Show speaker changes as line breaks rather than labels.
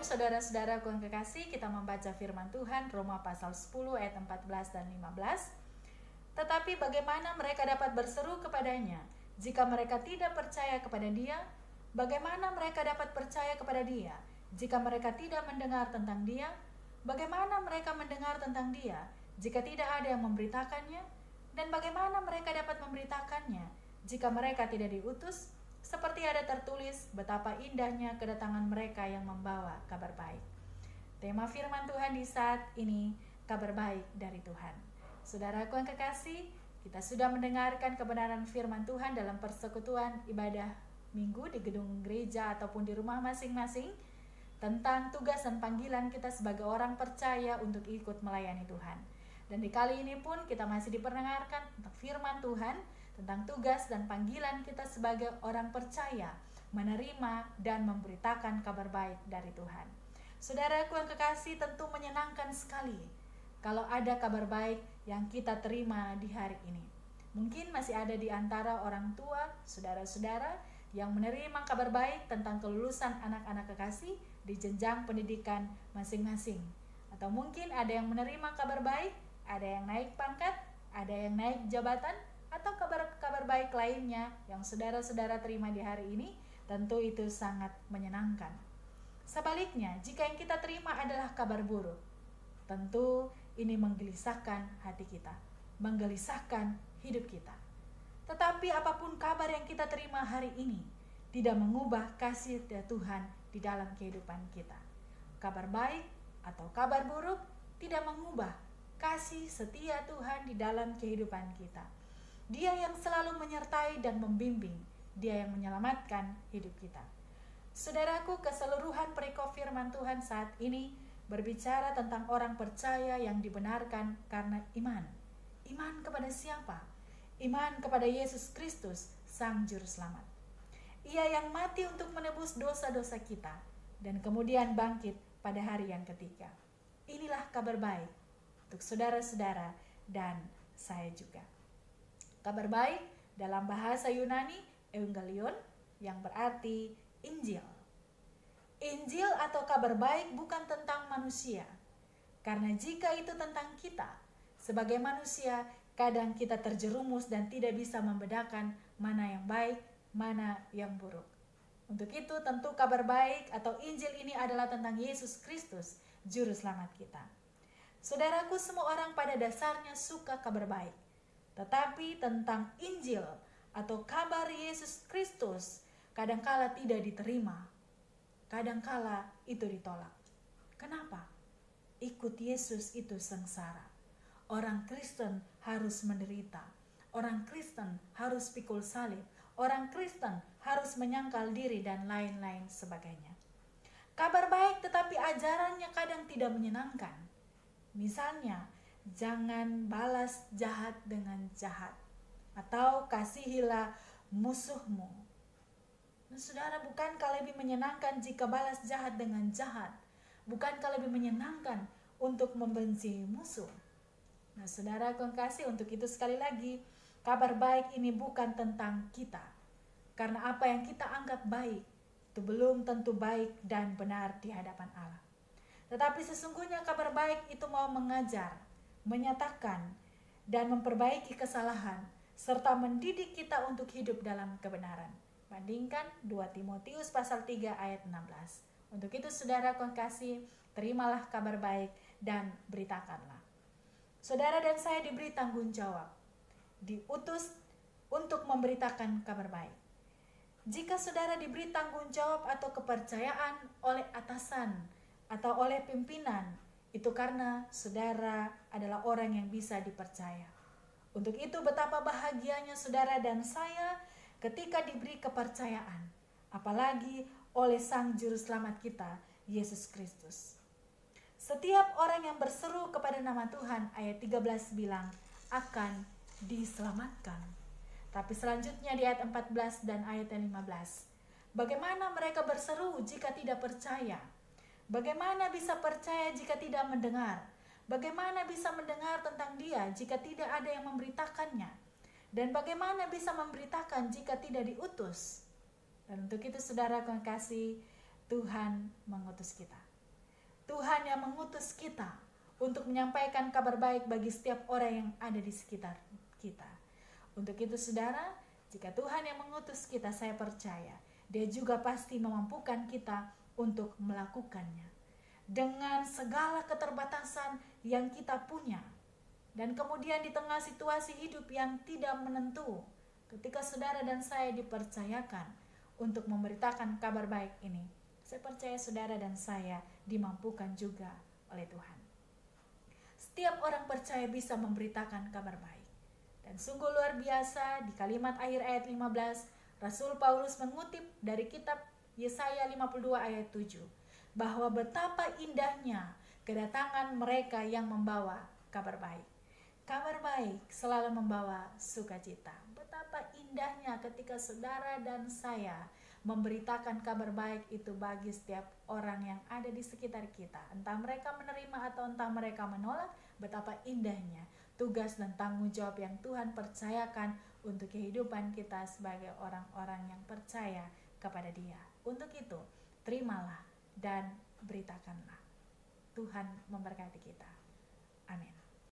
saudara-saudaraku yang kekasih, kita membaca firman Tuhan Roma pasal 10 ayat 14 dan 15. Tetapi bagaimana mereka dapat berseru kepadanya jika mereka tidak percaya kepada Dia? Bagaimana mereka dapat percaya kepada Dia jika mereka tidak mendengar tentang Dia? Bagaimana mereka mendengar tentang Dia jika tidak ada yang memberitakannya? Dan bagaimana mereka dapat memberitakannya jika mereka tidak diutus? Seperti ada tertulis, betapa indahnya kedatangan mereka yang membawa kabar baik. Tema firman Tuhan di saat ini, kabar baik dari Tuhan. Saudaraku yang kekasih, kita sudah mendengarkan kebenaran firman Tuhan dalam persekutuan ibadah minggu di gedung gereja ataupun di rumah masing-masing, tentang tugas dan panggilan kita sebagai orang percaya untuk ikut melayani Tuhan. Dan di kali ini pun kita masih diperdengarkan tentang firman Tuhan, tentang tugas dan panggilan kita sebagai orang percaya menerima dan memberitakan kabar baik dari Tuhan. Saudaraku yang kekasih, tentu menyenangkan sekali kalau ada kabar baik yang kita terima di hari ini. Mungkin masih ada di antara orang tua, saudara-saudara yang menerima kabar baik tentang kelulusan anak-anak kekasih di jenjang pendidikan masing-masing. Atau mungkin ada yang menerima kabar baik, ada yang naik pangkat, ada yang naik jabatan, atau kabar-kabar baik lainnya yang saudara-saudara terima di hari ini, tentu itu sangat menyenangkan. Sebaliknya, jika yang kita terima adalah kabar buruk, tentu ini menggelisahkan hati kita, menggelisahkan hidup kita. Tetapi apapun kabar yang kita terima hari ini, tidak mengubah kasih Tuhan di dalam kehidupan kita. Kabar baik atau kabar buruk tidak mengubah kasih setia Tuhan di dalam kehidupan kita. Dia yang selalu menyertai dan membimbing, Dia yang menyelamatkan hidup kita. Saudaraku, keseluruhan perikop firman Tuhan saat ini berbicara tentang orang percaya yang dibenarkan karena iman. Iman kepada siapa? Iman kepada Yesus Kristus, Sang Juru Selamat. Ia yang mati untuk menebus dosa-dosa kita dan kemudian bangkit pada hari yang ketiga. Inilah kabar baik untuk saudara-saudara dan saya juga. Kabar baik dalam bahasa Yunani Evangelion yang berarti Injil. Injil atau kabar baik bukan tentang manusia. Karena jika itu tentang kita, sebagai manusia, kadang kita terjerumus dan tidak bisa membedakan mana yang baik, mana yang buruk. Untuk itu tentu kabar baik atau Injil ini adalah tentang Yesus Kristus, Juru Selamat kita. Saudaraku, semua orang pada dasarnya suka kabar baik. Tetapi tentang Injil atau kabar Yesus Kristus kadangkala tidak diterima. Kadangkala itu ditolak. Kenapa? Ikut Yesus itu sengsara. Orang Kristen harus menderita. Orang Kristen harus pikul salib. Orang Kristen harus menyangkal diri dan lain-lain sebagainya. Kabar baik tetapi ajarannya kadang tidak menyenangkan. Misalnya, jangan balas jahat dengan jahat, atau kasihilah musuhmu. Nah, saudara, bukankah lebih menyenangkan jika balas jahat dengan jahat? Bukankah lebih menyenangkan untuk membenci musuh? Nah, saudara kekasih, untuk itu sekali lagi, kabar baik ini bukan tentang kita. Karena apa yang kita anggap baik, itu belum tentu baik dan benar di hadapan Allah. Tetapi sesungguhnya kabar baik itu mau mengajar, menyatakan, dan memperbaiki kesalahan, serta mendidik kita untuk hidup dalam kebenaran. Bandingkan 2 Timotius pasal 3 ayat 16. Untuk itu saudara kekasih, terimalah kabar baik dan beritakanlah. Saudara dan saya diberi tanggung jawab, diutus untuk memberitakan kabar baik. Jika saudara diberi tanggung jawab atau kepercayaan oleh atasan atau oleh pimpinan, itu karena saudara adalah orang yang bisa dipercaya. Untuk itu betapa bahagianya saudara dan saya ketika diberi kepercayaan, apalagi oleh Sang Juru Selamat kita, Yesus Kristus. Setiap orang yang berseru kepada nama Tuhan, ayat 13 bilang, akan diselamatkan. Tapi selanjutnya di ayat 14 dan ayat 15, bagaimana mereka berseru jika tidak percaya? Bagaimana bisa percaya jika tidak mendengar? Bagaimana bisa mendengar tentang Dia jika tidak ada yang memberitakannya? Dan bagaimana bisa memberitakan jika tidak diutus? Dan untuk itu saudara kekasih, Tuhan mengutus kita. Tuhan yang mengutus kita untuk menyampaikan kabar baik bagi setiap orang yang ada di sekitar kita. Untuk itu saudara, jika Tuhan yang mengutus kita, saya percaya Dia juga pasti memampukan kita untuk melakukannya. Dengan segala keterbatasan yang kita punya, dan kemudian di tengah situasi hidup yang tidak menentu, ketika saudara dan saya dipercayakan untuk memberitakan kabar baik ini, saya percaya saudara dan saya dimampukan juga oleh Tuhan. Setiap orang percaya bisa memberitakan kabar baik. Dan sungguh luar biasa, di kalimat akhir ayat 15, Rasul Paulus mengutip dari kitab Yesaya 52 ayat 7, bahwa betapa indahnya kedatangan mereka yang membawa kabar baik. Kabar baik selalu membawa sukacita. Betapa indahnya ketika saudara dan saya memberitakan kabar baik itu bagi setiap orang yang ada di sekitar kita. Entah mereka menerima atau entah mereka menolak, betapa indahnya tugas dan tanggung jawab yang Tuhan percayakan untuk kehidupan kita sebagai orang-orang yang percaya kepada Dia. Untuk itu, terimalah dan beritakanlah. Tuhan memberkati kita. Amin.